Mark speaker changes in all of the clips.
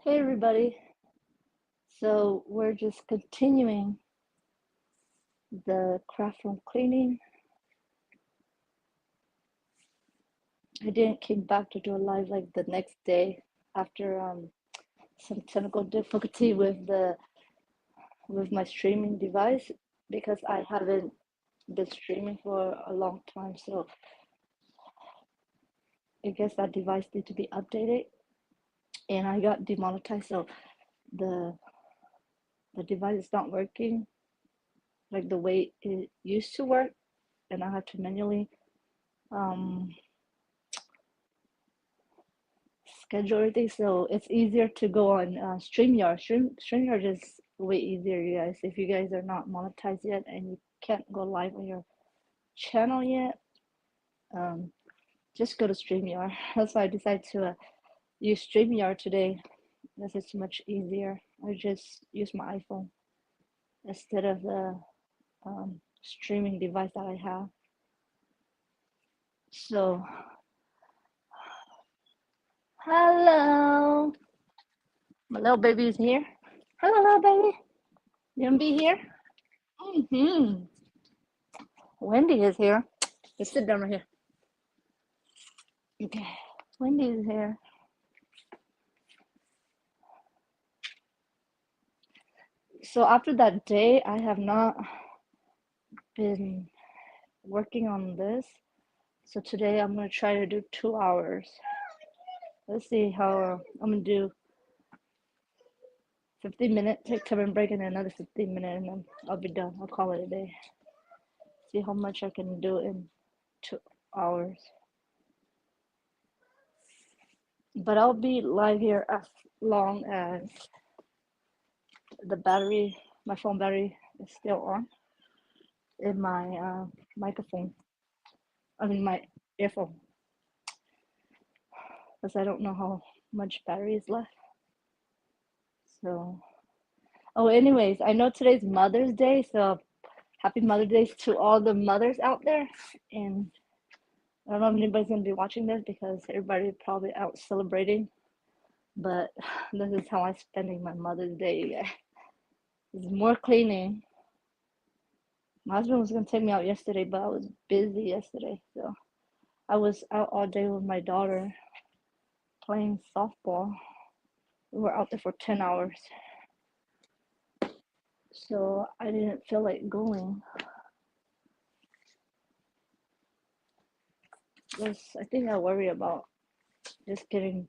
Speaker 1: Hey everybody. So we're just continuing the craft room cleaning. I didn't came back to do a live like the next day after some technical difficulty with my streaming device because I haven't been streaming for a long time. So I guess that device needs to be updated and I got demonetized. So the the device is not working like the way it used to work, and I have to manually um schedule everything, so it's easier to go on StreamYard. StreamYard is way easier, you guys. If you guys are not monetized yet and you can't go live on your channel yet, um, just go to StreamYard. That's why I decided to use StreamYard today. This is much easier. I just use my iPhone instead of the streaming device that I have. So, hello, my little baby is here. Hello, little baby. You gonna be here? Mm-hmm. Wendy is here. Just sit down right here. Okay. Wendy is here. So after that day, I have not been working on this. So today I'm gonna try to do 2 hours. Let's see how I'm gonna do 15 minutes, take 10 break, and then another 15 minutes, and then I'll be done. I'll call it a day. See how much I can do in 2 hours. But I'll be live here as long as the battery, my phone battery, is still on in my microphone. I mean my earphone, because I don't know how much battery is left. So, oh, anyways, I know today's Mother's Day, so happy Mother's Day to all the mothers out there. And I don't know if anybody's gonna be watching this because everybody probably out celebrating, but this is how I'm spending my Mother's Day. It's more cleaning. My husband was gonna take me out yesterday, but I was busy yesterday, so I was out all day with my daughter playing softball. We were out there for 10 hours. So I didn't feel like going. I think I worry about just getting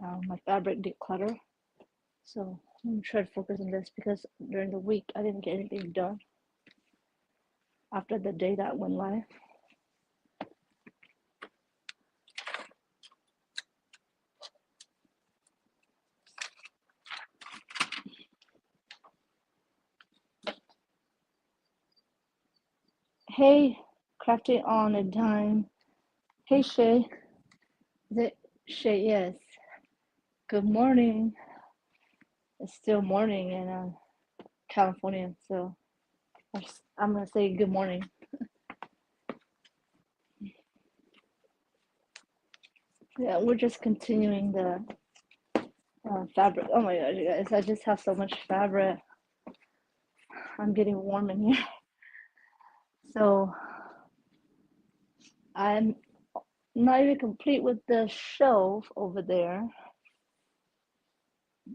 Speaker 1: my fabric declutter. So I'm gonna try to focus on this because during the week I didn't get anything done after the day that went live. Hey, crafting on a dime. Hey Shay, is it Shay? Yes. Good morning. It's still morning in California, so I'm gonna say good morning. Yeah, we're just continuing the fabric. Oh my gosh, you guys! I just have so much fabric. I'm getting warm in here. So I'm not even complete with the shelf over there.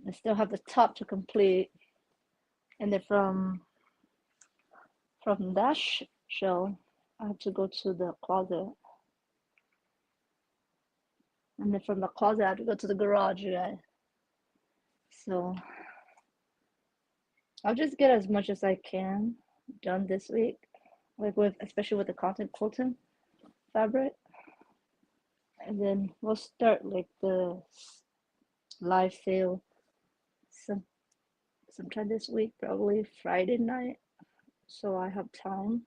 Speaker 1: I still have the top to complete, and then from that shelf, I have to go to the closet, and then from the closet, I have to go to the garage, you guys. So I'll just get as much as I can done this week, like especially with the cotton quilting fabric, and then we'll start like the live sale some sometime this week, probably Friday night, so I have time.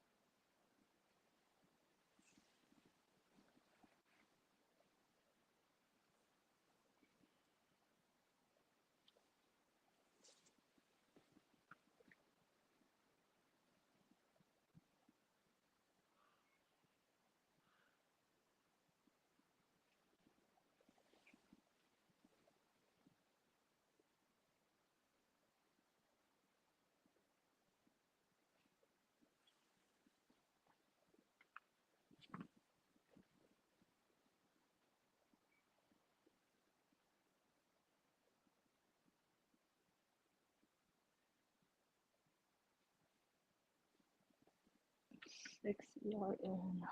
Speaker 1: 6 yarn and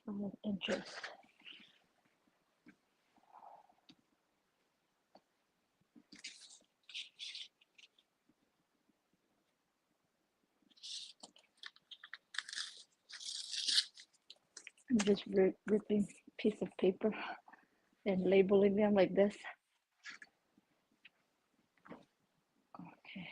Speaker 1: 5 inches. I'm just ripping piece of paper and labeling them like this. Okay,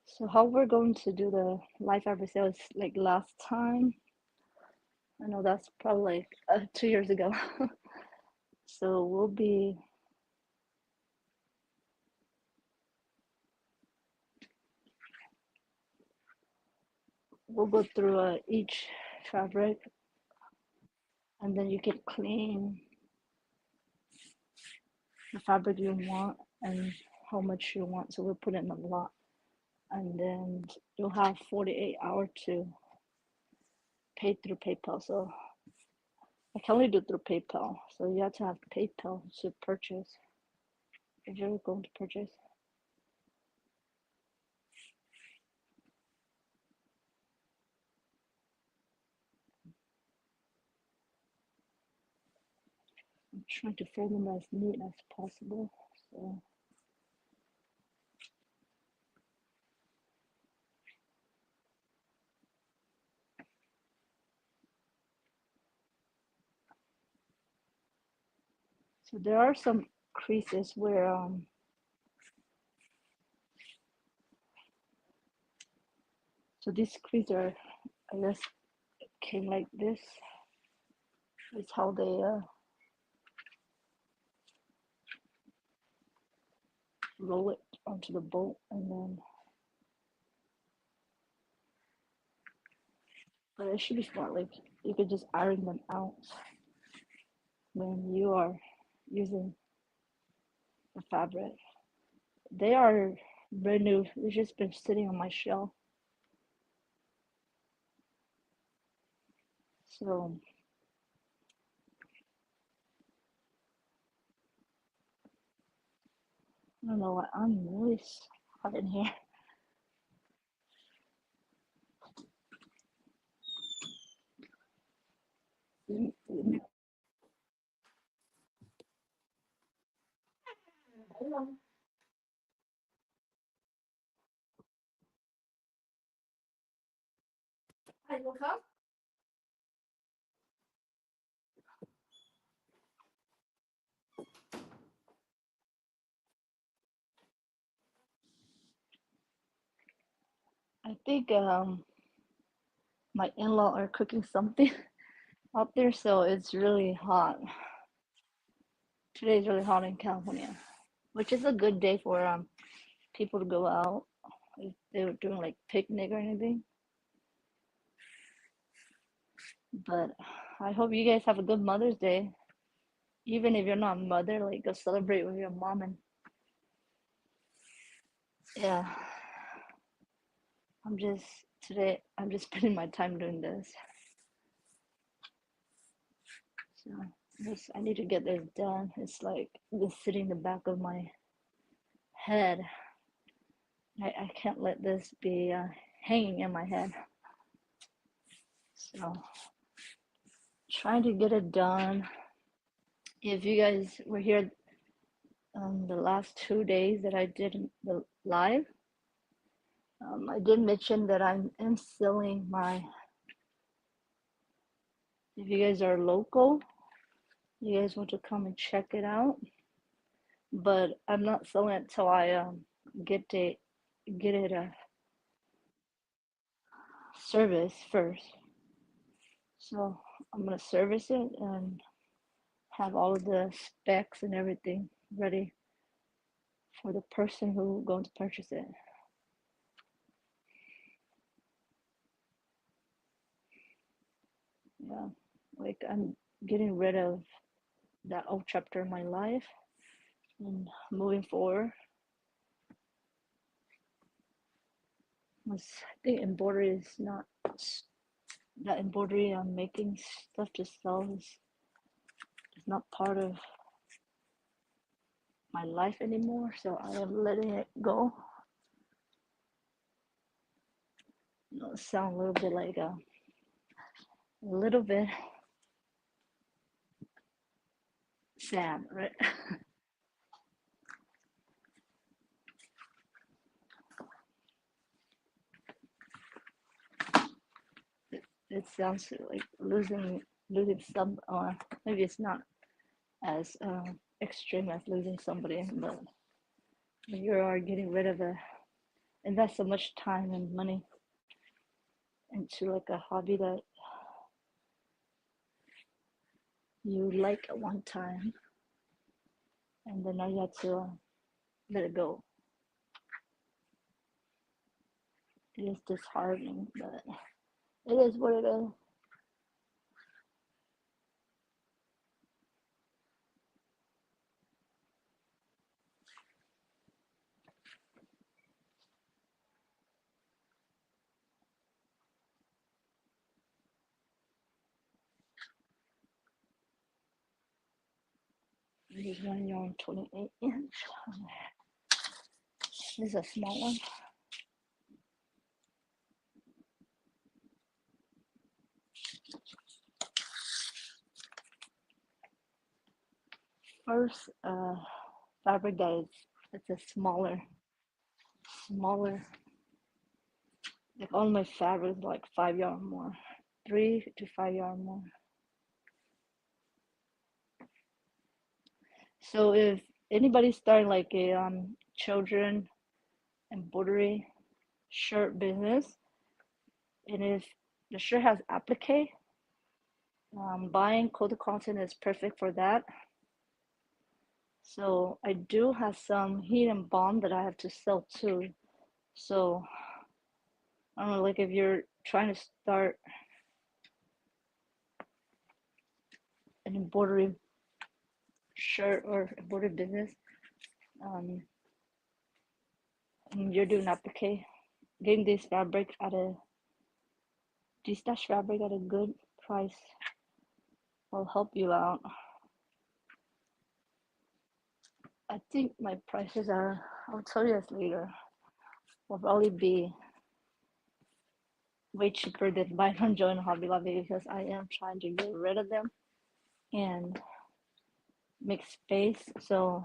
Speaker 1: so how we're going to do the live fabric sale is like last time. I know that's probably like 2 years ago. So we'll go through each fabric, and then you can clean the fabric you want and how much you want. So we'll put in a lot, and then you'll have 48 hours to pay through PayPal. So I can only do through PayPal. So you have to have PayPal to purchase if you're going to purchase. I'm trying to fold them as neat as possible. So there are some creases where so these creases are, I guess, came like this. It's how they roll it onto the bolt, and then but it should be smart. Like you could just iron them out when you are using the fabric. They are brand new. They've just been sitting on my shelf. So I don't know what I'm really hot in here. Hi, you come? I think my in-law are cooking something out there, so it's really hot. Today's really hot in California, which is a good day for people to go out if they were doing like picnic or anything. But I hope you guys have a good Mother's Day. Even if you're not a mother, like go celebrate with your mom. And yeah, I'm just spending my time doing this. So I need to get this done. It's like this sitting in the back of my head. I can't let this be hanging in my head. So trying to get it done. If you guys were here the last 2 days that I did the live, I did mention that I am selling my. If you guys are local, you guys want to come and check it out. But I'm not selling it till I get it get it service first. So I'm gonna service it and have all of the specs and everything ready for the person who going to purchase it. Yeah, like I'm getting rid of that old chapter in my life and moving forward. I think embroidery is not that embroidery. I'm making stuff to sell is not part of my life anymore, so I am letting it go. Sound a little bit like a little bit sad, right? It sounds like losing some, or maybe it's not as extreme as losing somebody, but when you are getting rid of invest so much time and money into like a hobby that you like at one time, and then now you have to let it go. It is disheartening, but it is what it is. This is one yarn 28 inch. This is a small one. First fabric that is, it's a smaller. Like all my fabrics like 5 yards more, 3 to 5 yards more. So if anybody's starting like a children embroidery shirt business, and if the shirt has applique, buying coated cotton is perfect for that. So I do have some heat and bond that I have to sell too. So I don't know, like if you're trying to start an embroidery shirt or embroidery business, um, and you're doing applique, getting this stash fabric at a good price will help you out. I think my prices are, I'll tell you this later, will probably be way cheaper than buying from Joe and Hobby Lobby because I am trying to get rid of them and make space. So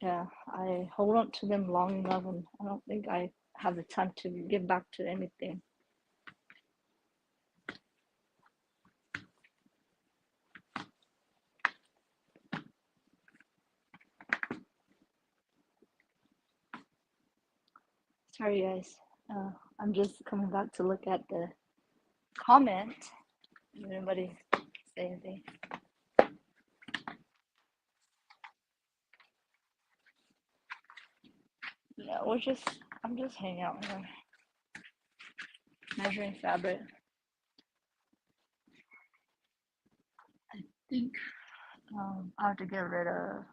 Speaker 1: yeah, I hold on to them long enough, and I don't think I have the time to give back to anything. Sorry, guys. I'm just coming back to look at the comment. Did anybody say anything? Yeah, I'm just hanging out here, measuring fabric. I think I have to get rid of,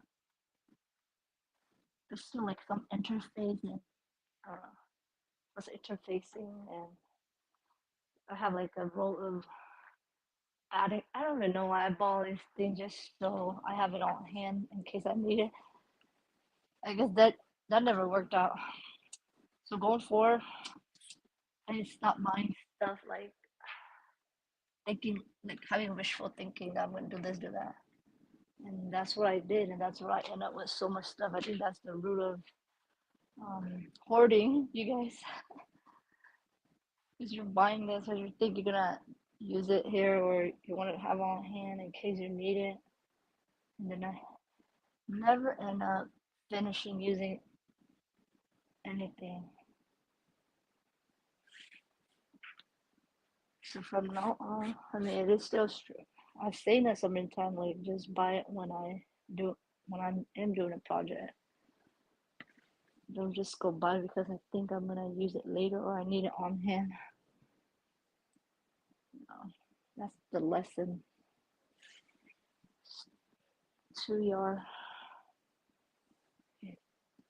Speaker 1: there's still like some interface and was interfacing, and I have like a roll of adding. I don't even know why I bought this thing, just so I have it on hand in case I need it. I guess that never worked out. So going forward, I need to stop buying stuff like thinking, like having wishful thinking that I'm gonna do this, do that, and that's what I did, and that's why I end up with so much stuff. I think that's the root of hoarding, you guys, because you're buying this or you think you're gonna use it here or you want to have on hand in case you need it, and then I never end up finishing using anything. So from now on, I mean, it is still strict. I've seen that so many times, like just buy it when I am doing a project. Don't just go buy it because I think I'm gonna use it later or I need it on hand. No, that's the lesson. 2 yard,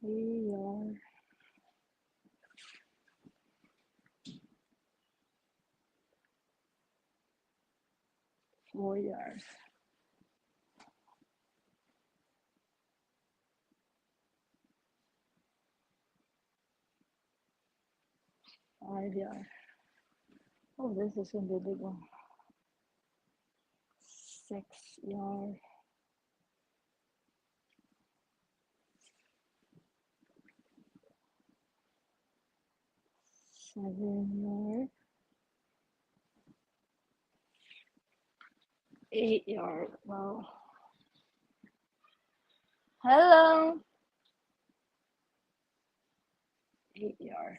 Speaker 1: 3 yard, 4 yards. 5 yard. Oh, this is gonna be a big one. 6 yard. 7 yard. 8 yard. Wow. Hello. 8 yard.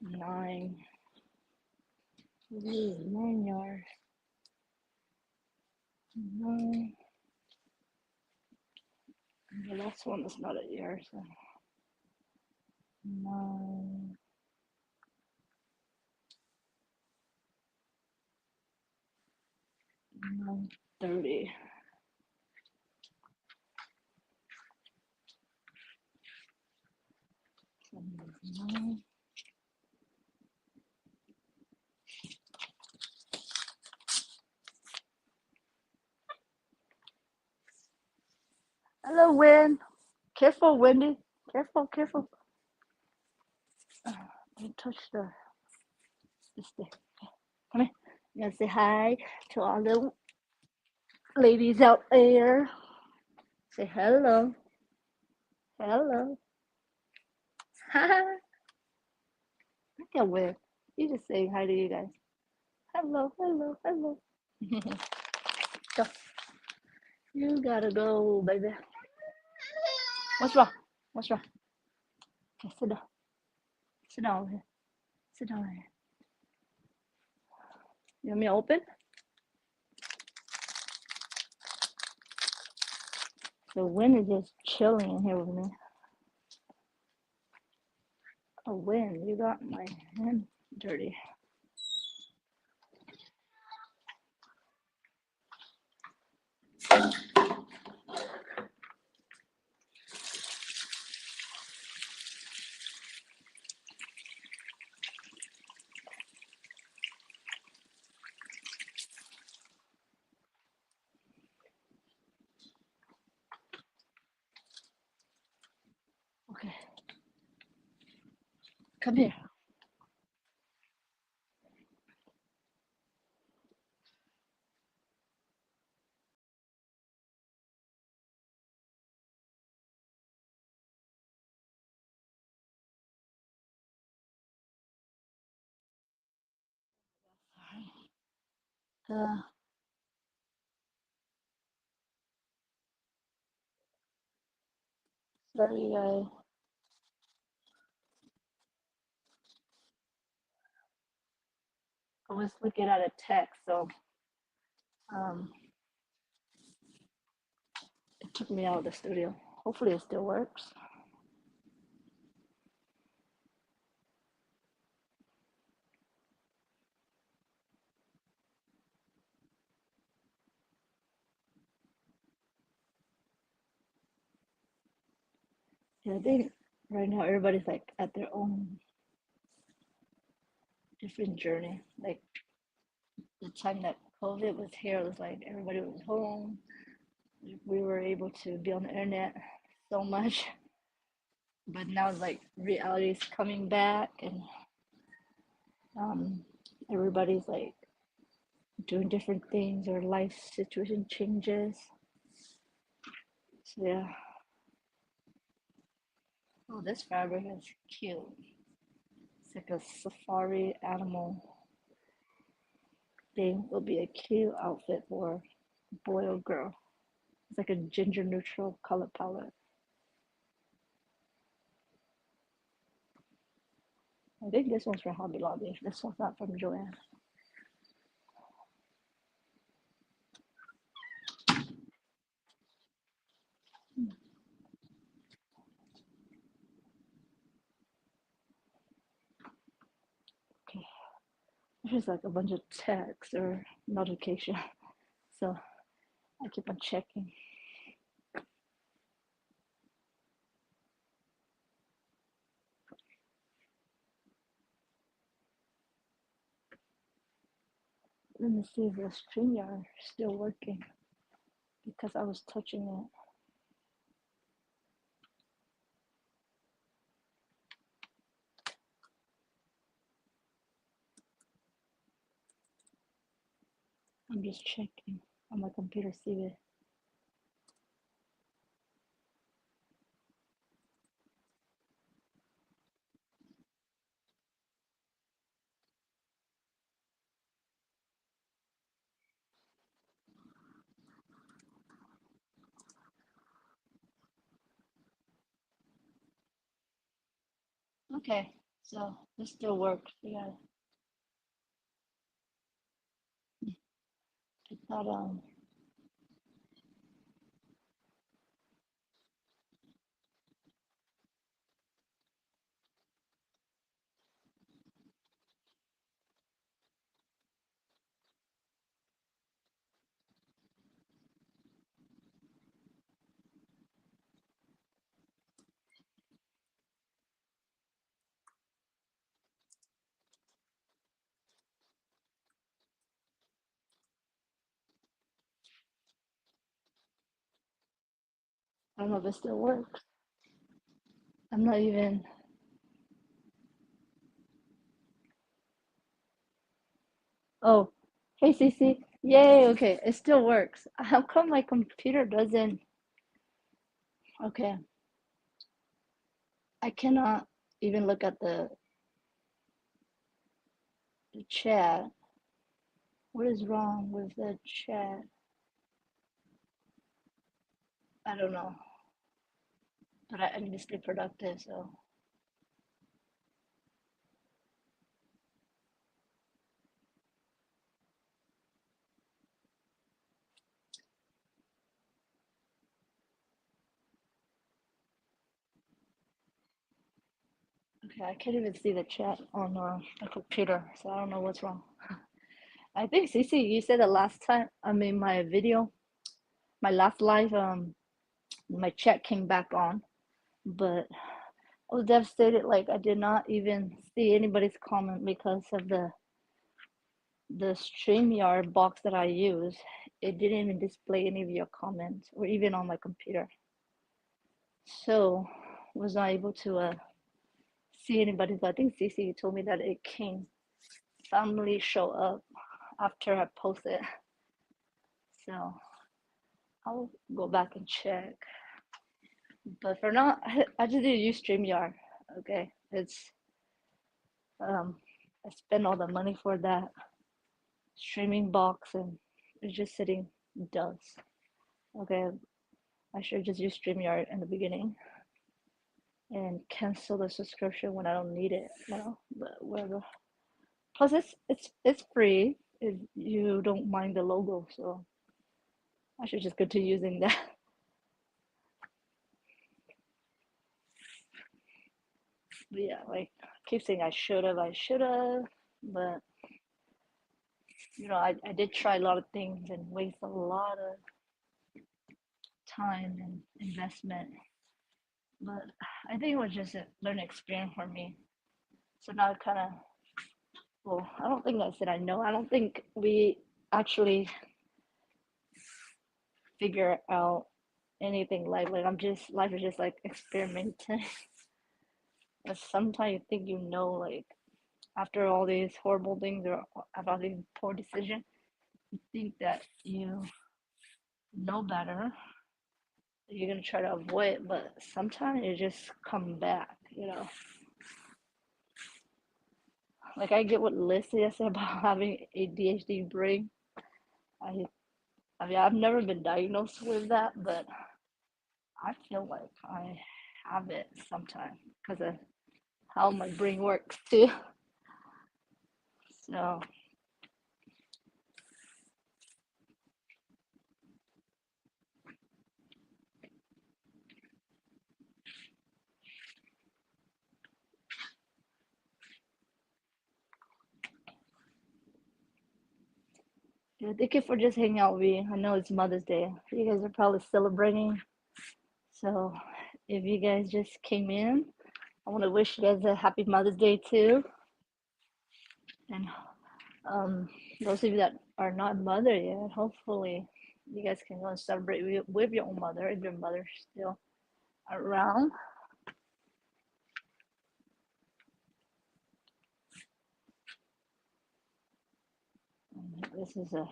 Speaker 1: 9. Ooh, 9 yard. 9. The last one is not a yard, so 9. 9:30. So 9. Hello, Win. Careful, Wendy. Careful, careful. Don't touch this thing. Come here. I'm gonna say hi to all the ladies out there. Say hello. Hello. Look at Win. You just saying hi to you guys. Hello, hello, hello. Go. You gotta go, baby. What's wrong? What's wrong? Okay, sit down. Sit down over here. Sit down over here. You want me to open? The wind is just chilling in here with me. Oh, wind, you got my hand dirty. Okay. Come here. Uh, sorry, I was looking at a text, so um, it took me out of the studio. Hopefully it still works. Yeah, I think right now everybody's like at their own different journey. Like the time that COVID was here, it was like everybody was home. We were able to be on the internet so much, but now it's like reality is coming back, and um, everybody's like doing different things, or life situation changes. So yeah. Oh, this fabric is cute. It's like a safari animal thing. Will be a cute outfit for boy or girl. It's like a ginger neutral color palette. I think this one's for Hobby Lobby. This one's not from Joanne. Okay. There's like a bunch of text or notification. So I keep on checking. Let me see if the StreamYard is still working because I was touching it. I'm just checking on my computer, see it. Okay, so this still works. Yeah, I thought I don't know if it still works. I'm not even. Oh, hey Cece. Yay. Okay, it still works. How come my computer doesn't? Okay, I cannot even look at the chat. What is wrong with the chat? I don't know, but I need to stay productive, so okay, I can't even see the chat on the computer, so I don't know what's wrong. I think Cece, you said the last time, I mean my video, my last live, my chat came back on, but I was devastated. Like I did not even see anybody's comment because of the StreamYard box that I use. It didn't even display any of your comments or even on my computer. So was not able to see anybody. But I think Cece told me that it came finally show up after I posted. So I'll go back and check. But for now, I just didn't use StreamYard. Okay, it's um, I spent all the money for that streaming box and it's just sitting duds. Okay, I should just use StreamYard in the beginning and cancel the subscription when I don't need it, you know. But whatever. Plus, it's free if you don't mind the logo, so I should just continue using that. But yeah, like I keep saying I should have, but I did try a lot of things and waste a lot of time and investment. But I think it was just a learning experience for me. So now it kind of, well, I don't think I said I know. I don't think we actually figure out anything like I'm just life is just like experimenting. But sometimes you think you know, like after all these horrible things or after all these poor decisions, you think that you know better. You're gonna try to avoid it, but sometimes it just come back. Like I get what Liz said about having ADHD brain. I I mean I've never been diagnosed with that, but I feel like I have it sometimes because of how my brain works too. So yeah, thank you for just hanging out with me. I know it's Mother's Day. You guys are probably celebrating. So if you guys just came in, I want to wish you guys a happy Mother's Day too. And those of you that are not mother yet, hopefully you guys can go and celebrate with your own mother if your mother's still around. This is a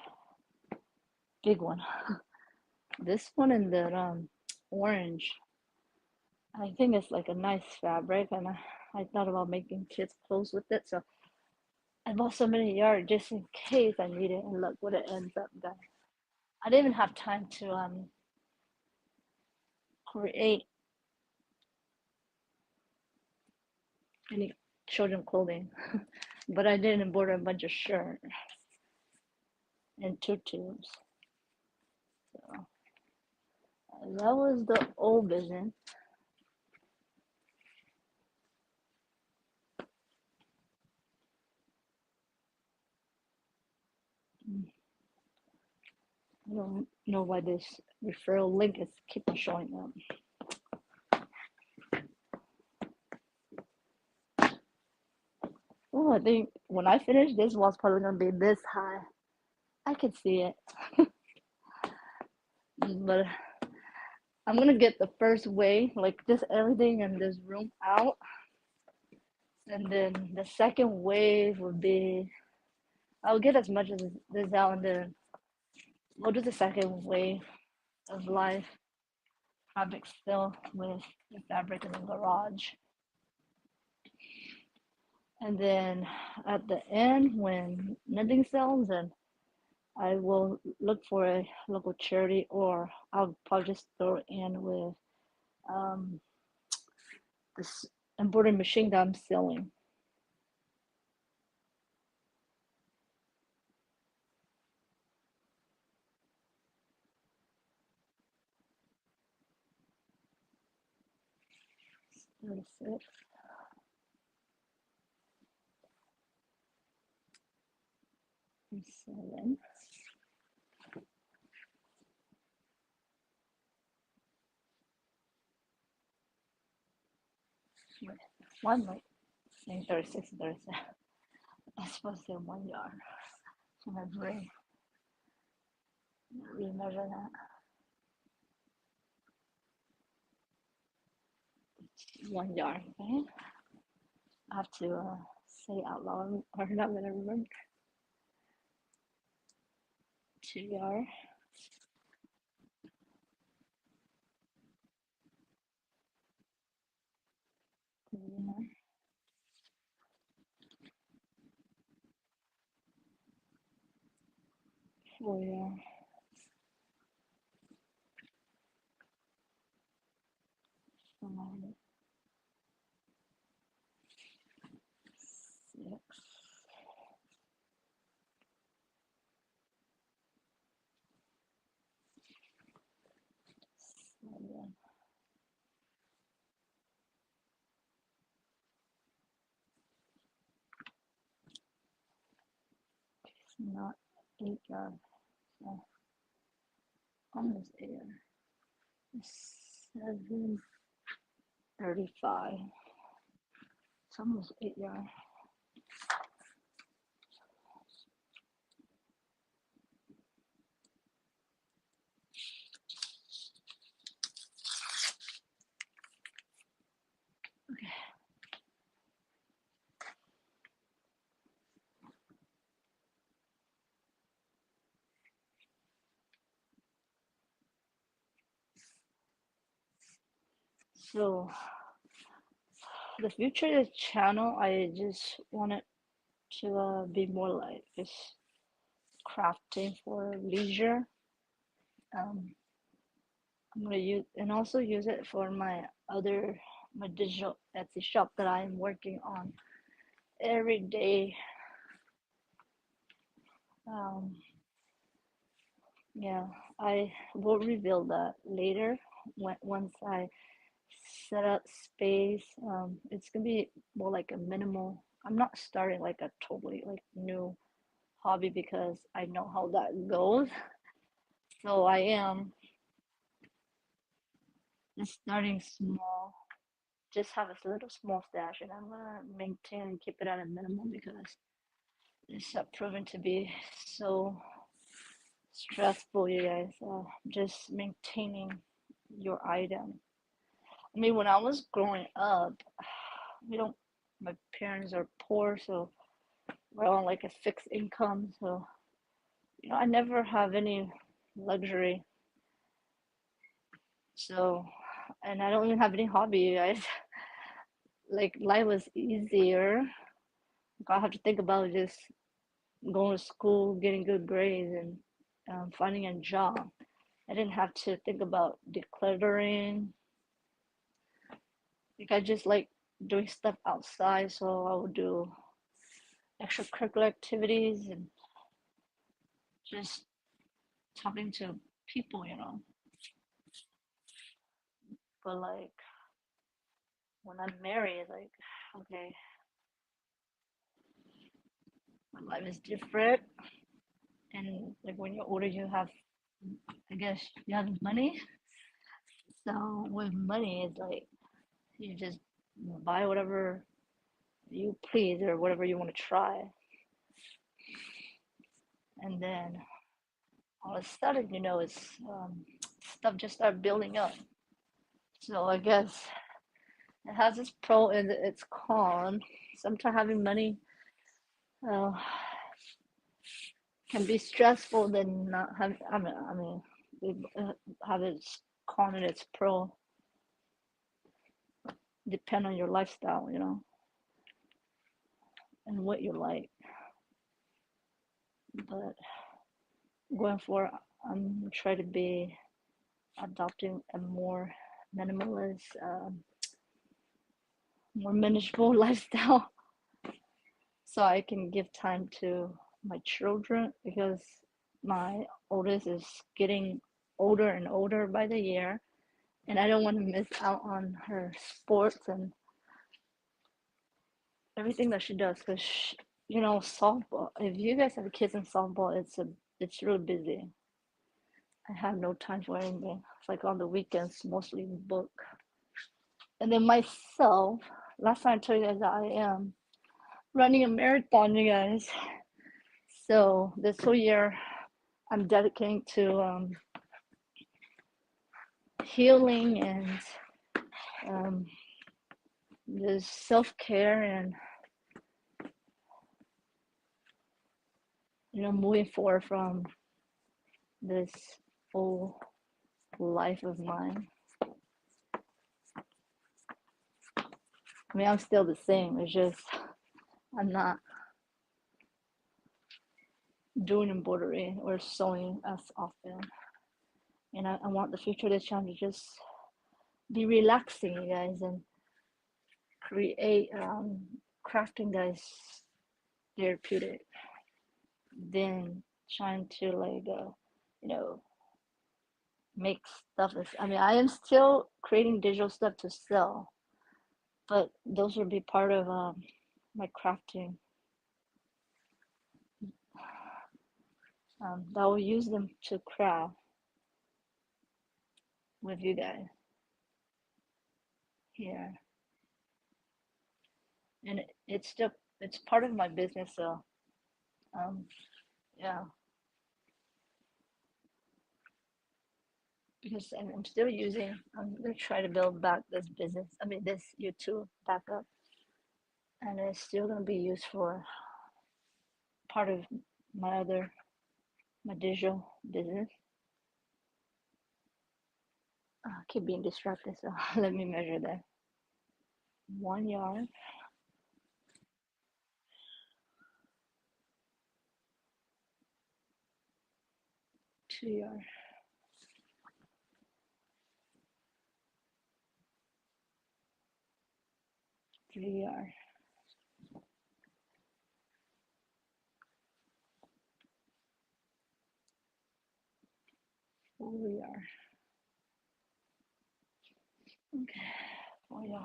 Speaker 1: big one. This one in the orange. I think it's like a nice fabric, and I thought about making kids clothes with it. So I bought so many yards just in case I need it. And look what it ends up being. I didn't even have time to create any children clothing, but I did embroider a bunch of shirts and tutus. So that was the old business. I don't know why this referral link is keep showing up. Oh, I think when I finish, this wall's probably gonna be this high. I can see it, but I'm gonna get the first wave, like just everything in this room out, and then the second wave would be I'll get as much as this out, and then we'll do the second wave of life fabric still with the fabric in the garage. And then at the end, when nothing sells, then I will look for a local charity, or I'll probably just throw it in with um, this embroidery machine that I'm selling. That's it. 7. Wait, one might saying 36 and 37. I'm supposed to say 1 yard. So my brain remeasure that. 1 yard, okay? I have to say out loud or not gonna remember. 2 yard. 3 yard. 4 yard. 5, 6, 7. It's not 8 yard. So almost 8 yard. 7:35. It's almost 8 yard. Okay. So the future of the channel, I just want it to be more like just crafting for leisure. Um, I'm gonna use and also use it for my digital Etsy shop that I'm working on every day. Um, yeah, I will reveal that later once I set up space. It's gonna be more like a minimal. I'm not starting like a totally like new hobby because I know how that goes. So I am just starting small, just have a little small stash, and I'm gonna maintain and keep it at a minimum because it's proven to be so stressful, you guys. Just maintaining your item. I mean, when I was growing up, we don't. My parents are poor, so we're on like a fixed income. So I never have any. luxury. So, and I don't even have any hobby, you guys. Like life was easier. I have to think about just going to school, getting good grades, and finding a job. I didn't have to think about decluttering. Like I just like doing stuff outside, so I would do extracurricular activities and just talking to people, you know. But like when I'm married, like okay, my life is different, and like when you're older, you have, I guess, you have money. So with money, it's like you just buy whatever you please or whatever you want to try, and then all of a sudden, you know, it's stuff just start building up. So I guess it has its pro and its con. Sometimes having money uh, can be stressful than not having. I mean, it have its con and its pro. Depend on your lifestyle, you know, and what you like. But going forward, I'm trying to be adopting a more minimalist, more manageable lifestyle, so I can give time to my children because my oldest is getting older and older by the year, and I don't want to miss out on her sports and everything that she does because you know, softball. If you guys have kids in softball, it's really busy. I have no time for anything. It's like on the weekends, mostly book. And then myself, last time I told you guys that I am running a marathon, you guys. So this whole year, I'm dedicating to healing and um, just self care and you know moving forward from this whole life of mine. I mean, I'm still the same. It's just I'm not doing embroidery or sewing as often. And I want the future of this channel to just be relaxing, you guys, and create crafting that is therapeutic. Then trying to like, you know, make stuff. I mean, I am still creating digital stuff to sell, but those would be part of my crafting. I will use them to craft with you guys here, and it's still it's part of my business. So um, yeah, because I'm still using. I'm gonna try to build back this business. I mean, this YouTube back up, and it's still gonna be used for part of my other my digital business. I keep being distracted, so let me measure that. 1 yard, 2 yard, 3 yard, 4 yard. Okay, 4 yard.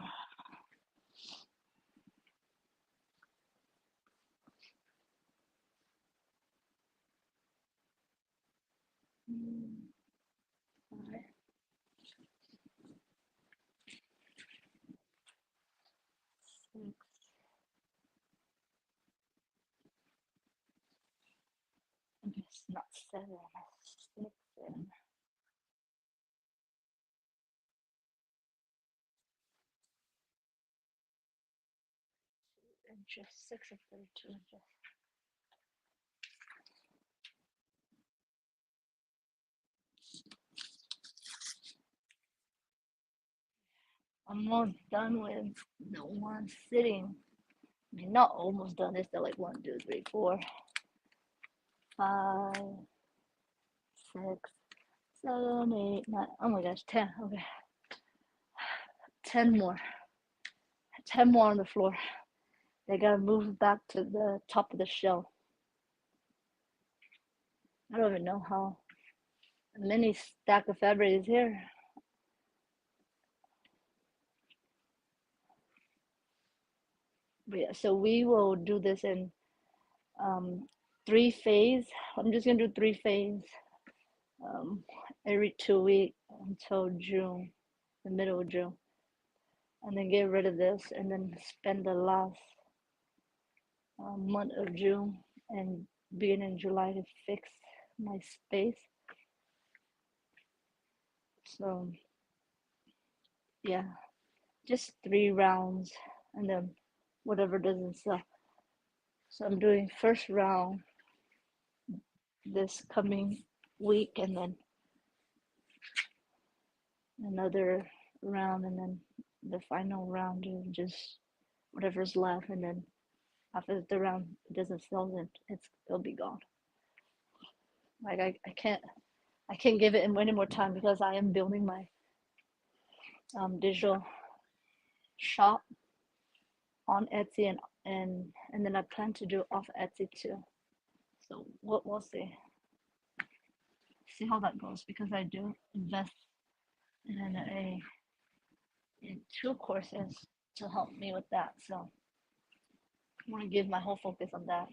Speaker 1: Mm, 5, 6. Okay, it's not 7. 6 inches. 6 and 32 inches. almost done with the one sitting. I mean, not almost done. There's still like 5, 6, 7, 8, 9. Oh my gosh, 10. Okay, 10 more. 10 more on the floor. They gotta move back to the top of the shelf. I don't even know how many stack of fabric is here. But yeah, so we will do this in um, 3 phase. I'm just gonna do 3 phase um, every 2 weeks until June, the middle of June, and then get rid of this, and then spend the last month of June and begin in July to fix my space. So yeah, just 3 rounds, and then whatever doesn't sell. So I'm doing first round this coming week, and then another round, and then the final round is just whatever's left, and then after the round doesn't sell, then it'll be gone. Like I can't give it any more time because I am building my digital shop on Etsy, and then I plan to do off Etsy too. So we'll see how that goes, because I do invest in in 2 courses to help me with that. So I want to give my whole focus on that.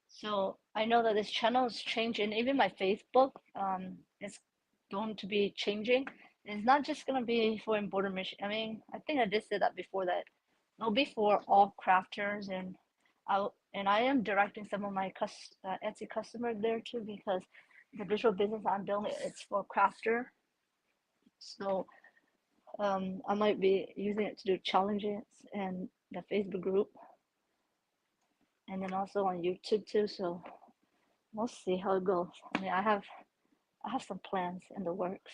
Speaker 1: So I know that this channel is changing. Even my Facebook is going to be changing. It's not just gonna be for embroidery machine. I mean, I think I did say that before, that it'll be for all crafters, and I am directing some of my Etsy customers there too, because the visual business I'm building, it's for crafter. So I might be using it to do challenges and the Facebook group, and then also on YouTube too. So we'll see how it goes. I mean, I have some plans in the works,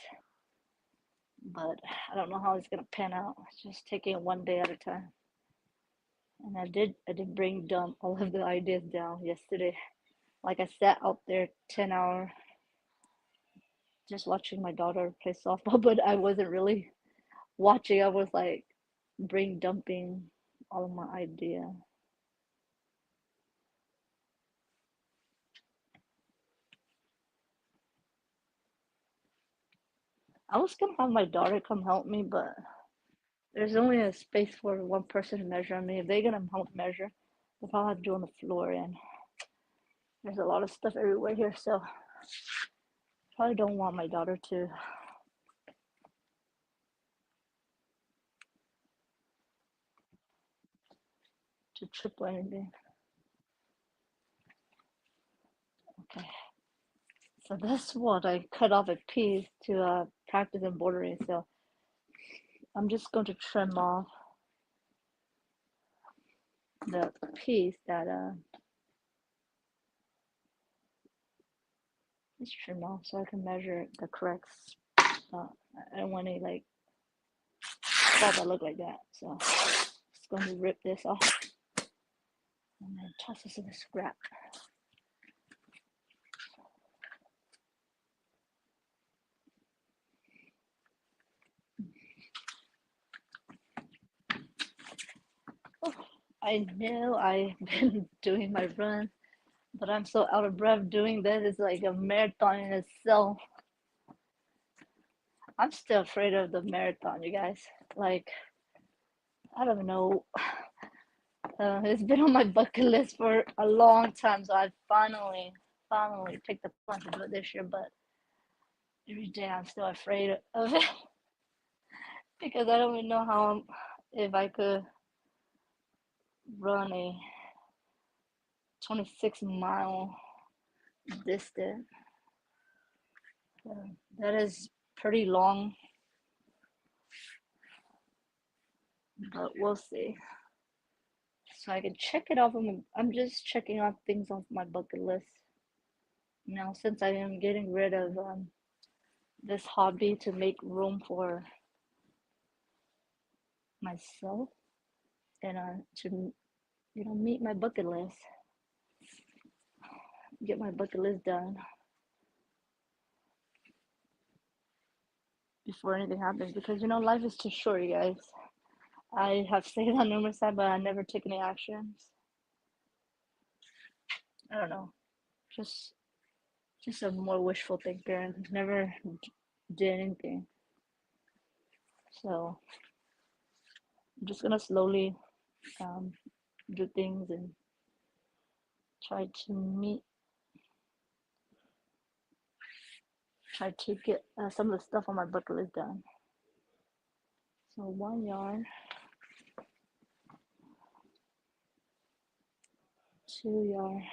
Speaker 1: but I don't know how it's gonna pan out. It's just taking it one day at a time. And I did bring down all of the ideas down yesterday. Like I sat out there 10 hour just watching my daughter play softball, but I wasn't really watching. I was like brain dumping all of my idea. I was gonna have my daughter come help me, but there's only a space for one person to measure. I mean, if they're gonna help measure, they'll probably have to do on the floor, and there's a lot of stuff everywhere here, so probably don't want my daughter to trip or anything. Okay, so this one I cut off a piece to practice embroidery. So I'm just going to trim off the piece that just trim off so I can measure the correct spot. I don't want any like spot that look like that. So just going to rip this off and then toss this in the scrap. Oh, I know I've been doing my run, but I'm so out of breath doing this. It's like a marathon in itself. I'm still afraid of the marathon, you guys. Like, I don't know. It's been on my bucket list for a long time, so I finally picked the plan to do it this year. But every day I'm still afraid of it because I don't even know if I could run a 26-mile distance. That is pretty long, but we'll see. So I can check it off. I'm just checking off things off my bucket list. Now, since I am getting rid of this hobby to make room for myself and to meet my bucket list, get my bucket list done before anything happens. Because life is too short, you guys. I have said that numerous times, but I never take any actions. I don't know, just a more wishful thinker and never did anything. So I'm just gonna slowly um, do things and try to meet, try to get some of the stuff on my bucket list done. So 1 yard, 2 yard,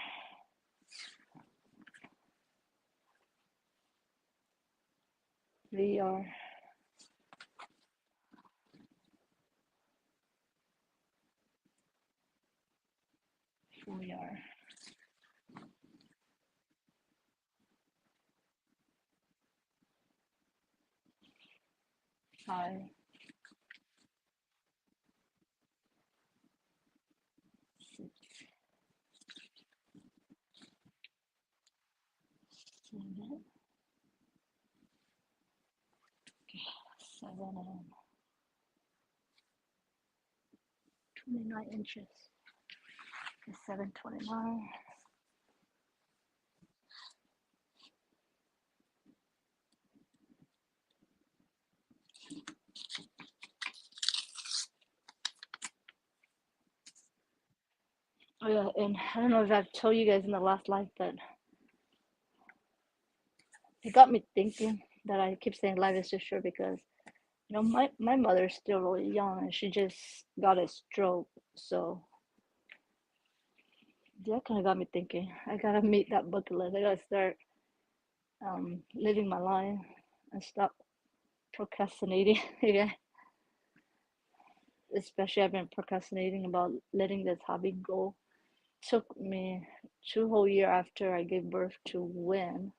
Speaker 1: 3 yard, 4 yard, 5, 6, 7, 7 and 29 inches. Okay, 729. Oh yeah, and I don't know if I've told you guys in the last life, but it got me thinking that I keep saying life is too short because my mother's still really young and she just got a stroke. So that kind of got me thinking. I gotta meet that bucket list. I gotta start living my life and stop procrastinating. Yeah, especially I've been procrastinating about letting this hobby go. Took me 2 whole years after I gave birth to win.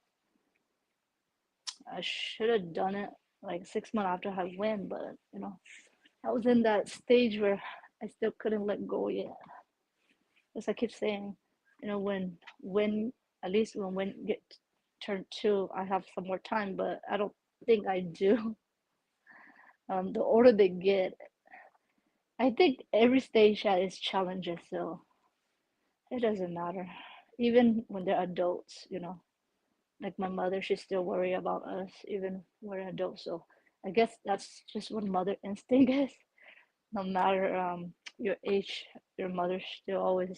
Speaker 1: I should have done it like 6 months after I win, but I was in that stage where I still couldn't let go yet. As I keep saying, when at least when get turn 2, I have some more time, but I don't think I do. The older they get, I think every stage has its challenges, so it doesn't matter. Even when they're adults, like my mother, she's still worried about us, even when we're adults. So I guess that's just what mother instinct is. No matter your age, your mother's still always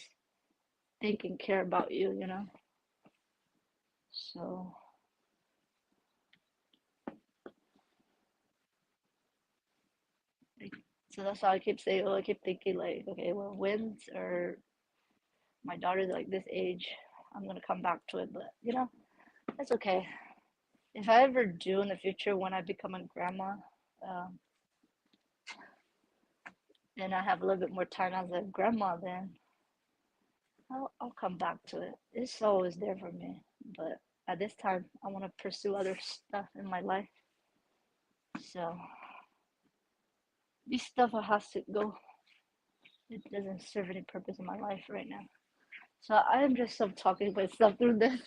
Speaker 1: thinking care about you. So like, so that's why I keep saying, I keep thinking like, okay, well, when's or my daughter's like this age, I'm gonna come back to it, but that's okay. If I ever do in the future when I become a grandma, um, and I have a little bit more time as a grandma, then I'll come back to it. It's always there for me, but at this time, I want to pursue other stuff in my life. So this stuff has to go. It doesn't serve any purpose in my life right now. So I am just talking myself through this,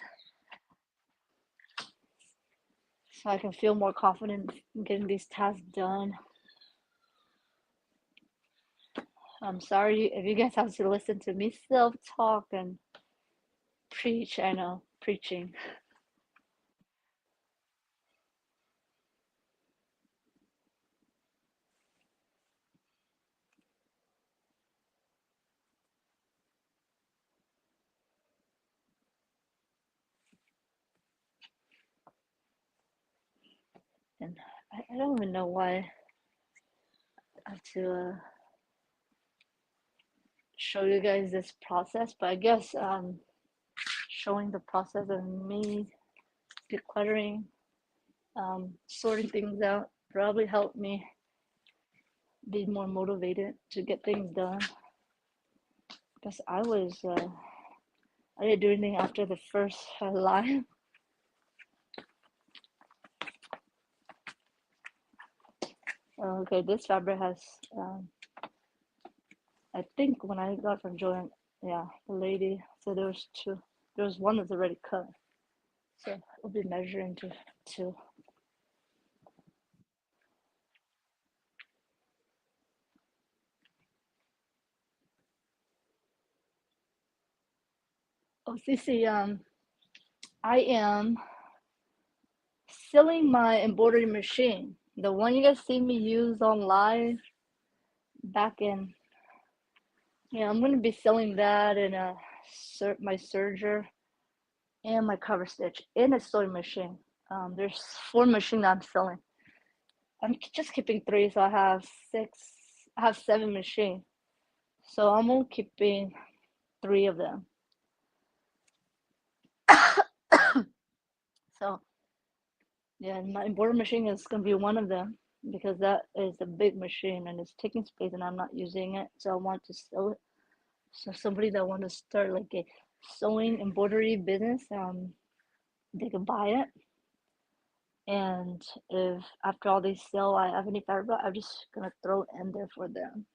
Speaker 1: so I can feel more confident in getting these tasks done. I'm sorry if you guys have to listen to me self talk and preach. I know, preaching. And I don't even know why I have to show you guys this process, but I guess showing the process of me decluttering, sorting things out probably helped me be more motivated to get things done. Because I didn't do anything after the first live. Okay, this fabric has, I think when I got from Joanne, yeah, the lady said there was two. There was one that's already cut, so we'll be measuring to two. Oh, Cece, I am selling my embroidery machine. The one you guys see me use on live back in, yeah, I'm gonna be selling that in a my serger and my cover stitch in a sewing machine. There's four machines I'm selling. I'm just keeping three, so I have six. I have seven machines, so I'm only keeping three of them. So yeah, my embroidery machine is gonna be one of them because that is a big machine and it's taking space and I'm not using it. So I want to sell it. So somebody that want to start like a sewing embroidery business, they can buy it. And if after all they sell, I have any fabric, I'm just gonna throw it in there for them.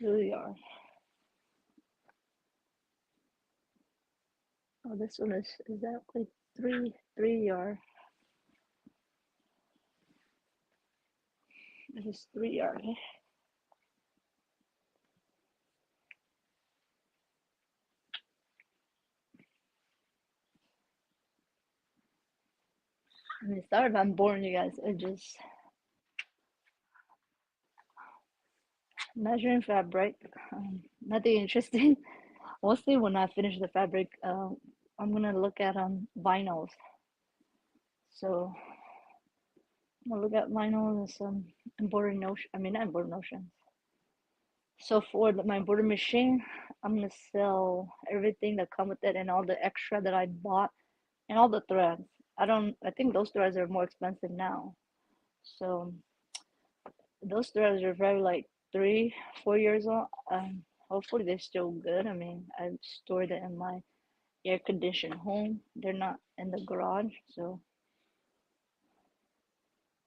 Speaker 1: 2 yards. Oh, this one is exactly 3 yard. This is 3 yard. I mean, sorry if I'm boring you guys. It just measuring fabric. Nothing interesting. Mostly when I finish the fabric, I'm gonna look at vinyls. So I'm gonna look at vinyls and some embroidery notion. I mean, not embroidery notions. So for my embroidery machine, I'm gonna sell everything that come with it and all the extra that I bought and all the threads. I don't. I think those threads are more expensive now. So those threads are probably like 3, 4 years old. Hopefully they're still good. I mean, I stored it in my air conditioned home. They're not in the garage, so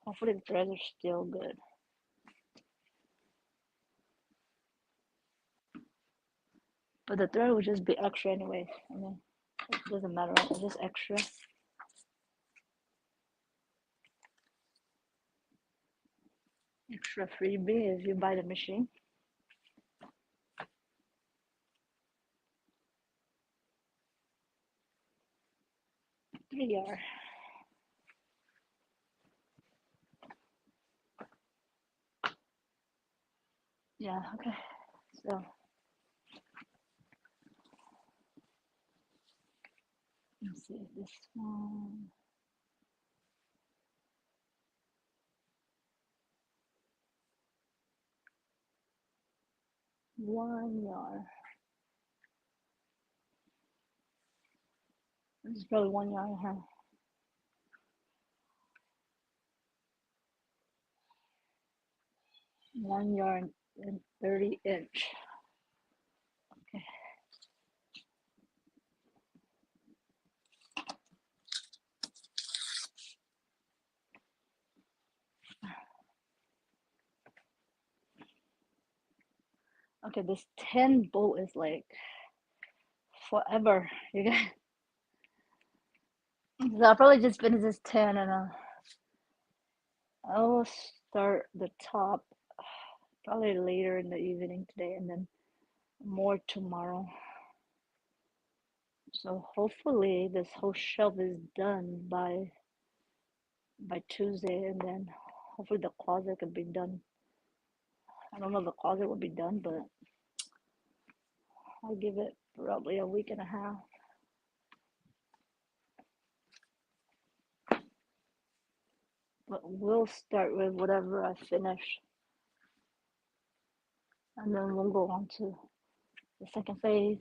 Speaker 1: hopefully the threads are still good. But the thread would just be extra anyways. I mean, it doesn't matter. It's just extra. Extra freebie if you buy the machine. 3 yard. Yeah, okay. So let's see this one. 1 yard. This is probably 1 yard, huh? 1 yard and 30 inch. Okay. Okay, this 10 bolt is like forever. You guys. So I'll probably just finish this 10 and I'll start the top probably later in the evening today and then more tomorrow. So hopefully this whole shelf is done by Tuesday and then hopefully the closet can be done. I don't know if the closet will be done, but I'll give it probably a week and a half. But we'll start with whatever I finish and then we'll go on to the second phase,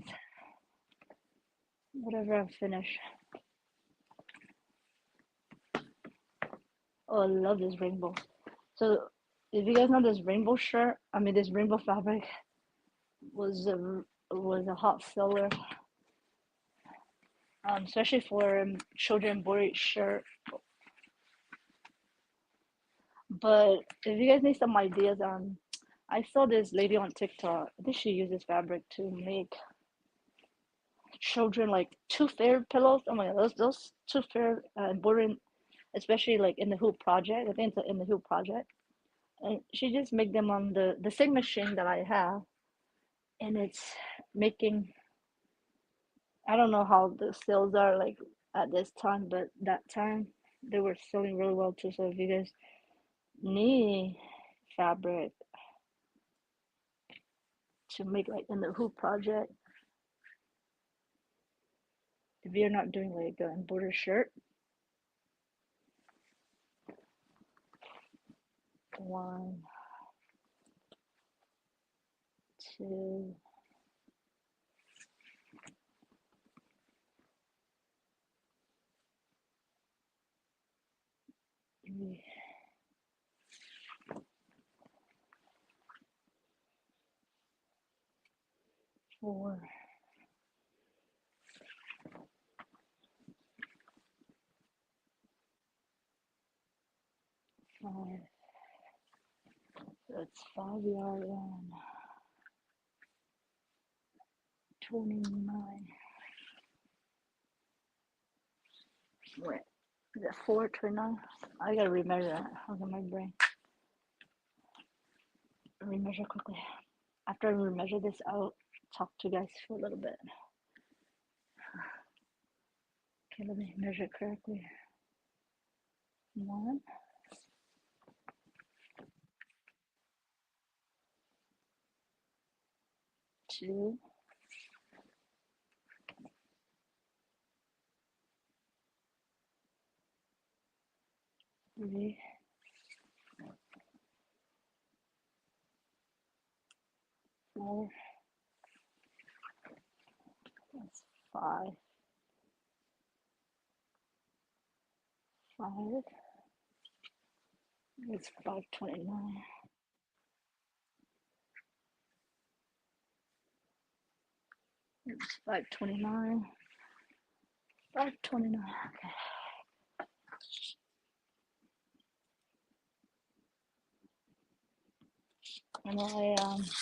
Speaker 1: whatever I finish. Oh, I love this rainbow. So if you guys know this rainbow shirt, I mean this rainbow fabric was was a hot seller, especially for children embroidered shirt. But if you guys need some ideas, I saw this lady on TikTok. I think she uses fabric to make children like two fair pillows. Oh my god, those two fair embroidered, especially like in the Hoop project. I think it's in the Hoop project, and she just make them on the same machine that I have, and it's making. I don't know how the sales are like at this time, but that time they were selling really well too. So if you guys need fabric to make like in the Hoop project, if you're not doing like an embroidered shirt, one, two, three, 4, 5. That's 5 yard and 29. Wait, is that 429? I gotta remeasure that. How's my brain? Remeasure quickly. After I remeasure this, I'll talk to you guys for a little bit. Okay, let me measure correctly. 1, 2, 3, 4. That's 5, 5. It's 529. It's 529. 529. Okay. And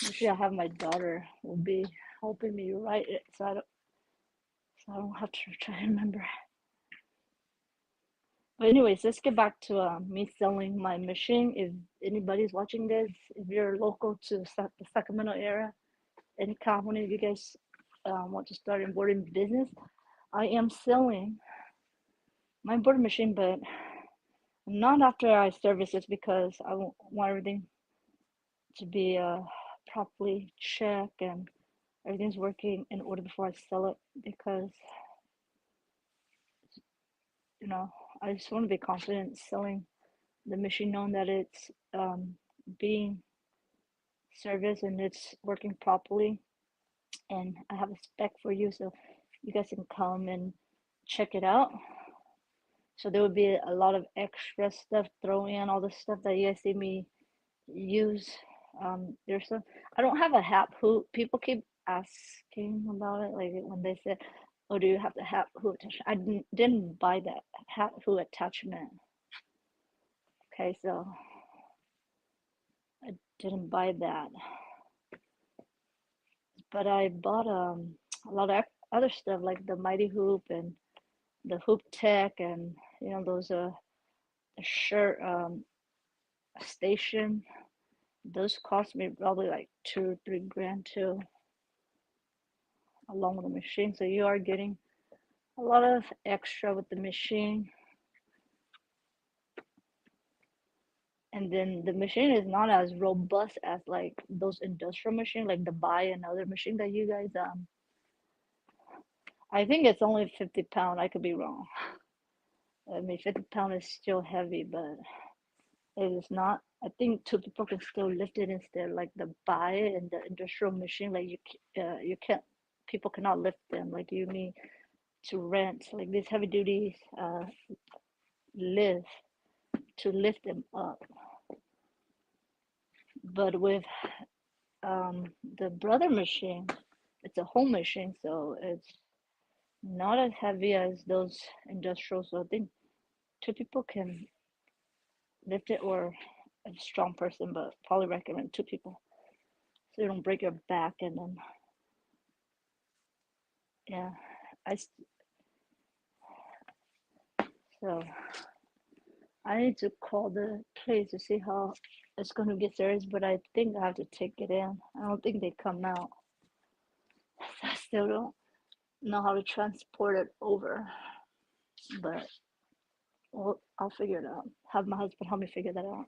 Speaker 1: usually I have my daughter will be helping me write it, so I don't have to try to remember. But anyways, let's get back to me selling my machine. If anybody's watching this, if you're local to the Sacramento area, any California, if you guys want to start embroidering business, I am selling my embroidery machine, but not after I service it because I want everything to be properly checked and everything's working in order before I sell it because you know I just want to be confident selling the machine, knowing that it's being serviced and it's working properly. And I have a spec for you, so you guys can come and check it out. So there would be a lot of extra stuff thrown in, all the stuff that you guys see me use. There's some. I don't have a hat hoop. People keep asking about it, like when they said, "Oh, do you have the hat hoop attachment?" I didn't buy that hat hoop attachment. Okay, so I didn't buy that, but I bought a lot of other stuff like the Mighty Hoop and the Hoop Tech and those shirt station. Those cost me probably like 2 or 3 grand too, along with the machine. So you are getting a lot of extra with the machine. And then the machine is not as robust as like those industrial machines, like the buy another machine that you guys I think it's only 50 pound. I could be wrong. I mean, 50 pound is still heavy, but it is not. I think two people can still lift it instead, like the buy and the industrial machine. Like you can't. People cannot lift them. Like you need to rent like these heavy duty lift to lift them up. But with the brother machine, It's a home machine, so it's not as heavy as those industrial. So I think two people can lift it, or a strong person, but probably recommend two people so you don't break your back. And then, yeah, I so I need to call the place to see how it's going to get serious, but I think I have to take it in. I don't think they come out. I still don't know how to transport it over, but well, I'll figure it out. Have my husband help me figure that out.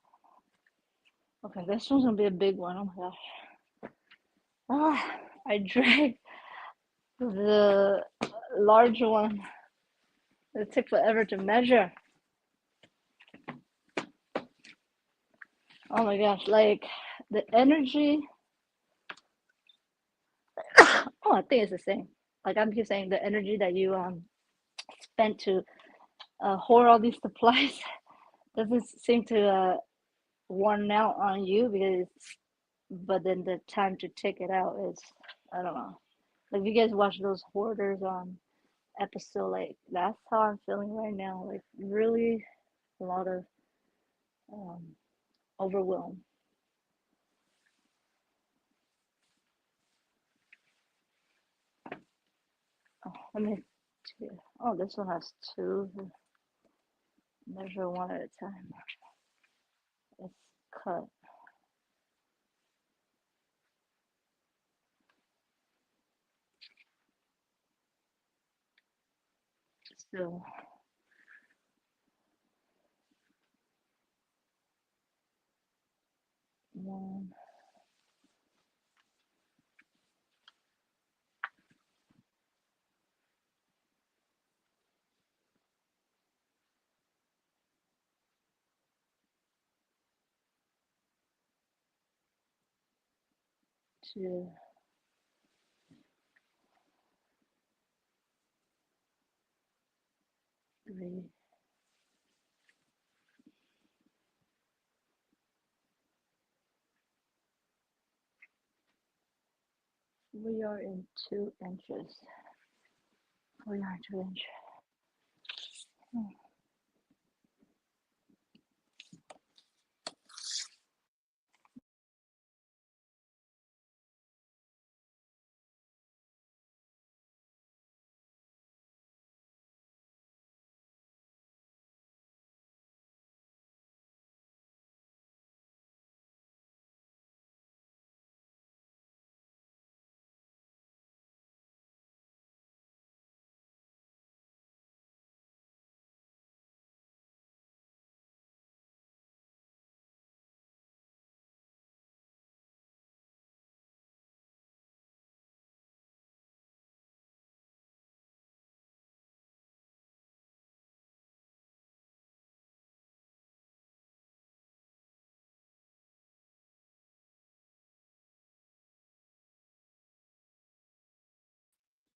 Speaker 1: Okay, this one's gonna be a big one. Oh my gosh. Ah, I dragged the large one. It took forever to measure. Oh my gosh, like the energy. Oh, I think it's the same. Like I'm keep saying, the energy that you spent to hoard all these supplies doesn't seem to worn out on you, because but then the time to take it out is, I don't know. Like if you guys watch those hoarders episode, like that's how I'm feeling right now. Like really a lot of um overwhelm. Oh, let me see. Oh, this one has two. Measure one at a time. It's cut. So one, two, three. We are in 2 inches. We are 2 inches. Hmm.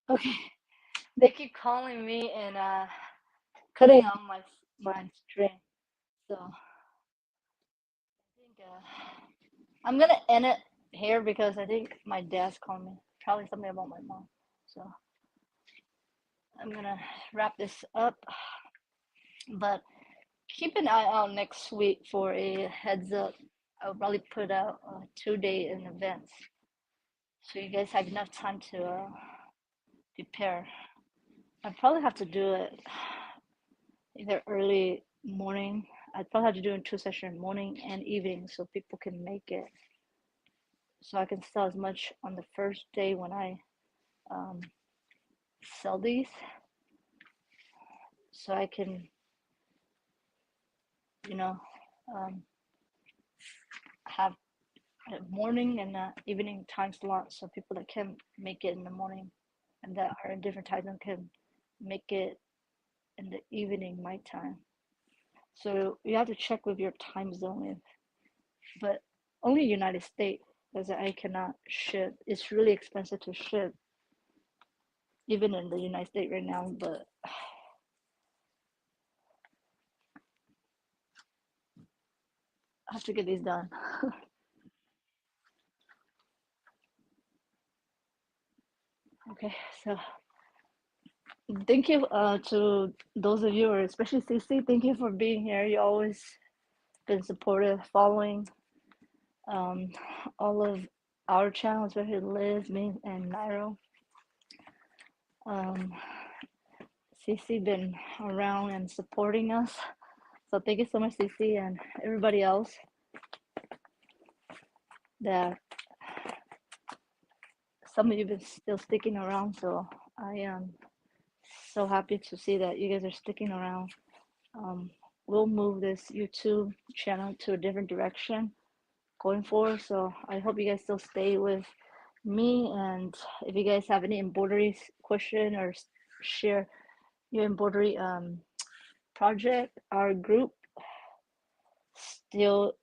Speaker 1: Okay, they keep calling me and cutting on my string. So I think I'm gonna end it here because I think my dad's calling me. Probably something about my mom. So I'm gonna wrap this up. But keep an eye out next week for a heads up. I'll probably put out 2 day in advance, so you guys have enough time to prepare. I probably have to do it either early morning. I'd probably have to do it in two sessions, morning and evening, so people can make it. So I can sell as much on the first day when I um, sell these, so I can, you know, um, have a morning and evening time slot, so people that can make it in the morning and that are in different time zone can make it in the evening my time. So you have to check with your time zone, but only United States, because I cannot ship. It's really expensive to ship, even in the United States right now. But I have to get these done. Okay, so thank you to those of you, or especially CC, thank you for being here. You always been supportive, following um, all of our channels, especially Liz, me, and Nairo. Um, CC been around and supporting us. So thank you so much, CC, and everybody else that some of you been still sticking around. So I am so happy to see that you guys are sticking around. Um, we'll move this YouTube channel to a different direction going forward. So I hope you guys still stay with me. And if you guys have any embroidery question or share your embroidery project, our group still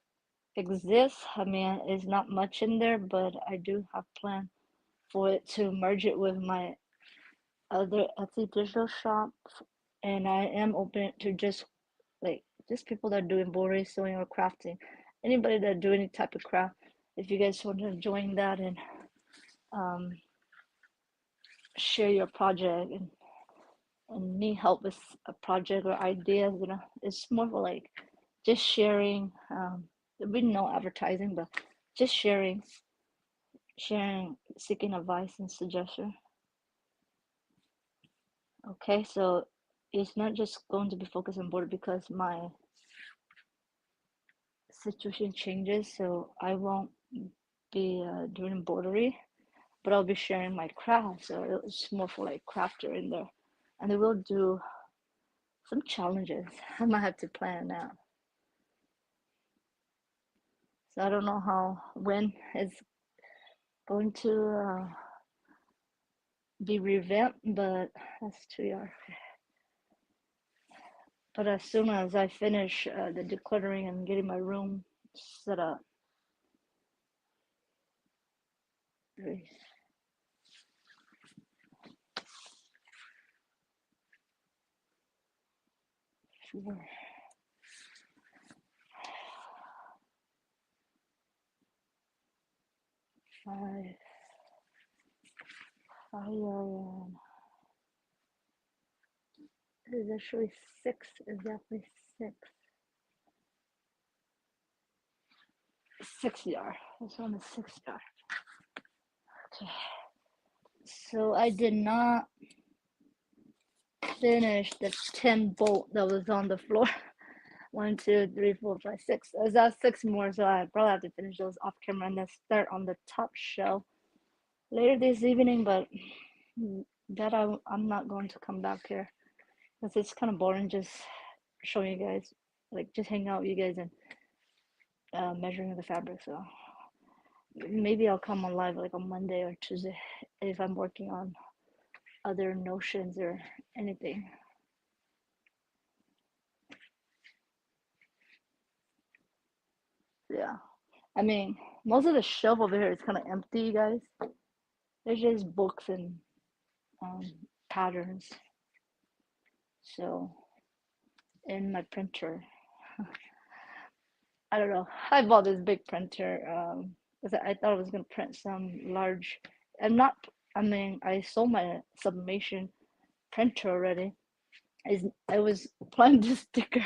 Speaker 1: exists. I mean, it's not much in there, but I do have plan for it to merge it with my other Etsy digital shop, and I am open to just people that do embroidery, sewing, or crafting. Anybody that do any type of craft, if you guys want to join that and um, share your project and need help with a project or ideas, it's more for like just sharing. There'll be no advertising, but just sharing, seeking advice and suggestion. Okay, so it's not just going to be focused on border because my situation changes, so I won't be doing embroidery, but I'll be sharing my craft. So it's more for like crafter in there, and they will do some challenges. I might have to plan now. So I don't know when it's going to be revamped, but that's 2 years. But as soon as I finish the decluttering and getting my room set up, sure. 5, 5 is actually 6, exactly 6. 6 yard. It's on the 6 yard. Okay. So I did not finish the 10 bolt that was on the floor. 1, 2, 3, 4, 5, 6. There's that 6 more, so I probably have to finish those off camera and then start on the top shelf later this evening. But that I'm not going to come back here because it's kind of boring just showing you guys, like just hanging out with you guys and measuring the fabric. So maybe I'll come on live like on Monday or Tuesday if I'm working on other notions or anything. Yeah. I mean, most of the shelf over here is kind of empty, you guys. There's just books and um, patterns. So, in my printer, I don't know. I bought this big printer. I thought I was gonna print some large. I'm not. I mean, I sold my sublimation printer already. I was planning to sticker,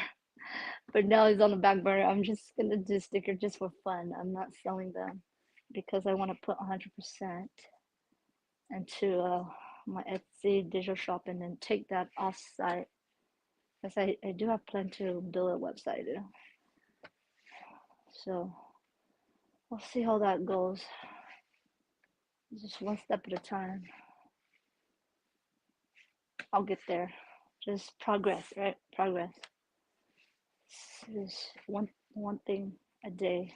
Speaker 1: but now it's on the back burner. I'm just gonna do sticker just for fun. I'm not selling them because I want to put 100% into my Etsy digital shop and then take that off site. Because I do have plan to build a website. So we'll see how that goes. Just one step at a time. I'll get there. Just progress, right? Progress. Just one thing a day.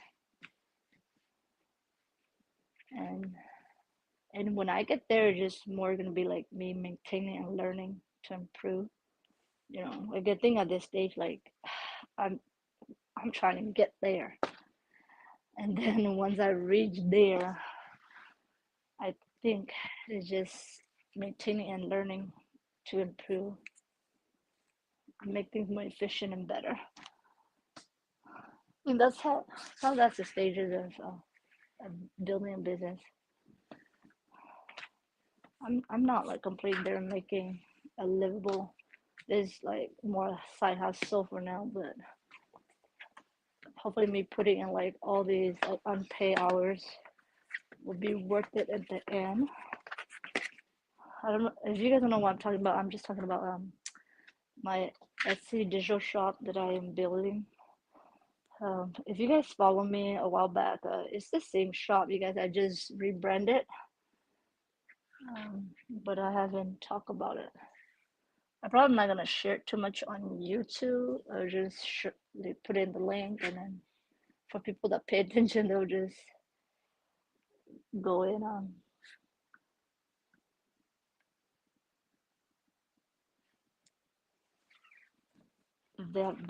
Speaker 1: And when I get there, it's just more gonna be like me maintaining and learning to improve. A good thing at this stage, like I'm I'm trying to get there. And then once I reach there, I think it's just maintaining and learning to improve, make things more efficient and better. And that's the stages of building a business. I'm not like complaining they're making a livable. There's like more side hustle for now, but hopefully me putting in like all these like unpaid hours will be worth it at the end. I don't know if you guys don't know what I'm talking about. I'm just talking about my Etsy digital shop that I am building. If you guys follow me a while back, it's the same shop. You guys, I just rebranded, but I haven't talked about it. I'm probably not gonna share it too much on YouTube. I'll just put in the link, and then for people that pay attention, they'll just go in on. If they have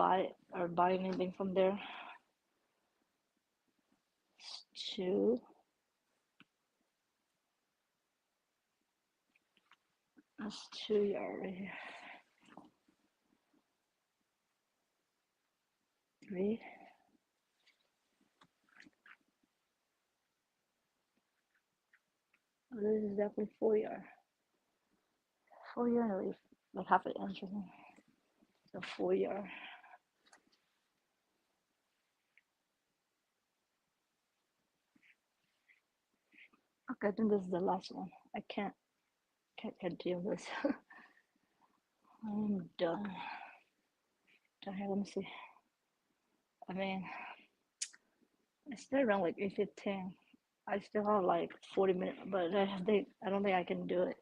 Speaker 1: buy anything from there. Two. That's 2 yard right here. 3. Oh, this is exactly 4 yard. 4 yard, like half an inch or something. So 4 yard. Okay, I think this is the last one. I can't continue this. I'm done. Down here, let me see. I mean, I still around like 8:15. I still have like 40 minutes, but I don't think I can do it.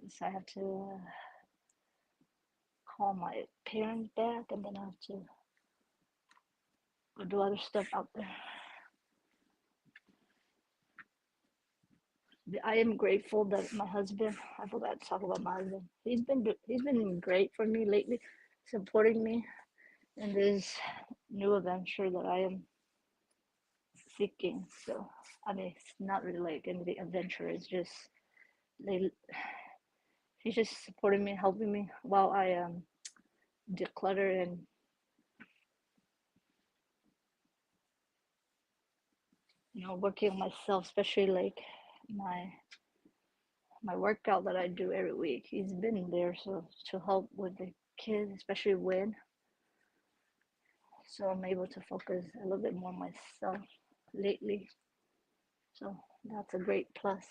Speaker 1: So I have to call my parents back, and then I have to go do other stuff out there. I am grateful that my husband. I forgot to talk about my husband. He's been great for me lately, supporting me in this new adventure that I am seeking. So I mean, it's not really like anything adventure. It's just they. He's just supporting me, helping me while I declutter and working on myself, especially like my my workout that I do every week. He's been there so to help with the kids, especially when, so I'm able to focus a little bit more on myself lately. So that's a great plus.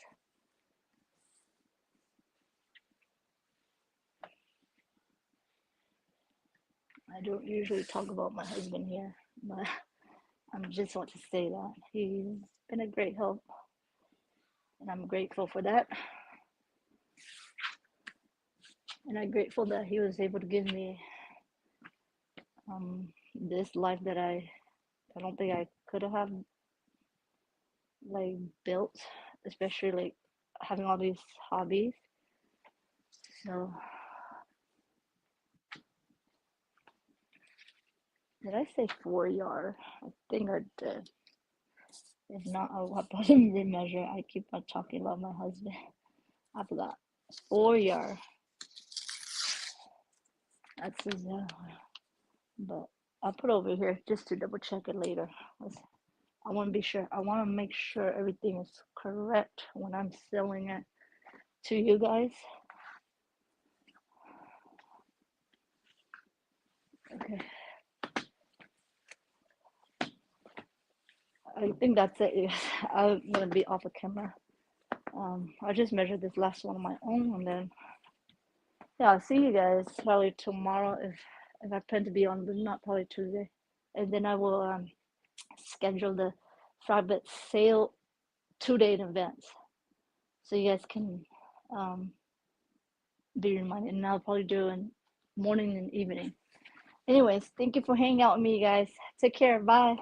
Speaker 1: I don't usually talk about my husband here, but I just want to say that he's been a great help, and I'm grateful for that. And I'm grateful that he was able to give me this life that I don't think I could have like built, especially like having all these hobbies. So did I say 4 yard? I think I did. If not, I'll have to remeasure. I keep on talking about my husband. I forgot. 4 yard. That's exactly. But I'll put over here just to double check it later. I want to be sure. I want to make sure everything is correct when I'm selling it to you guys. Okay. I think that's it. I'm gonna be off the camera. I just measured this last one on my own, and then yeah, I'll see you guys probably tomorrow if I plan to be on, but not probably Tuesday, and then I will schedule the private sale 2 day in advance, so you guys can um, be reminded. And I'll probably do in morning and evening. Anyways, thank you for hanging out with me, guys. Take care. Bye.